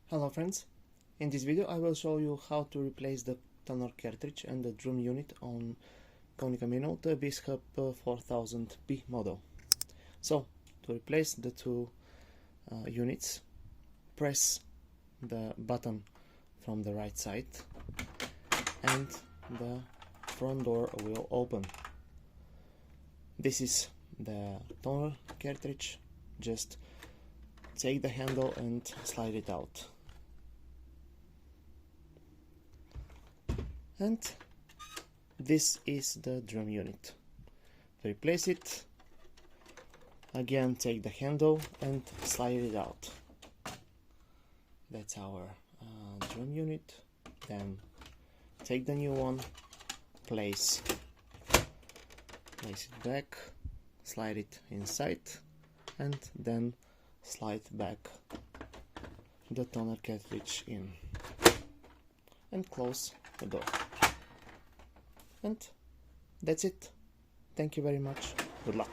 Hello friends, in this video I will show you how to replace the toner cartridge and the drum unit on Konica Minolta Bizhub 4000P model. So, to replace the two units, press the button from the right side and the front door will open. This is the toner cartridge. Just take the handle and slide it out. And this is the drum unit. To replace it, again take the handle and slide it out. That's our drum unit. Then take the new one, place it back, slide it inside, and then slide back the toner cartridge in and close the door. And that's it. Thank you very much. Good luck.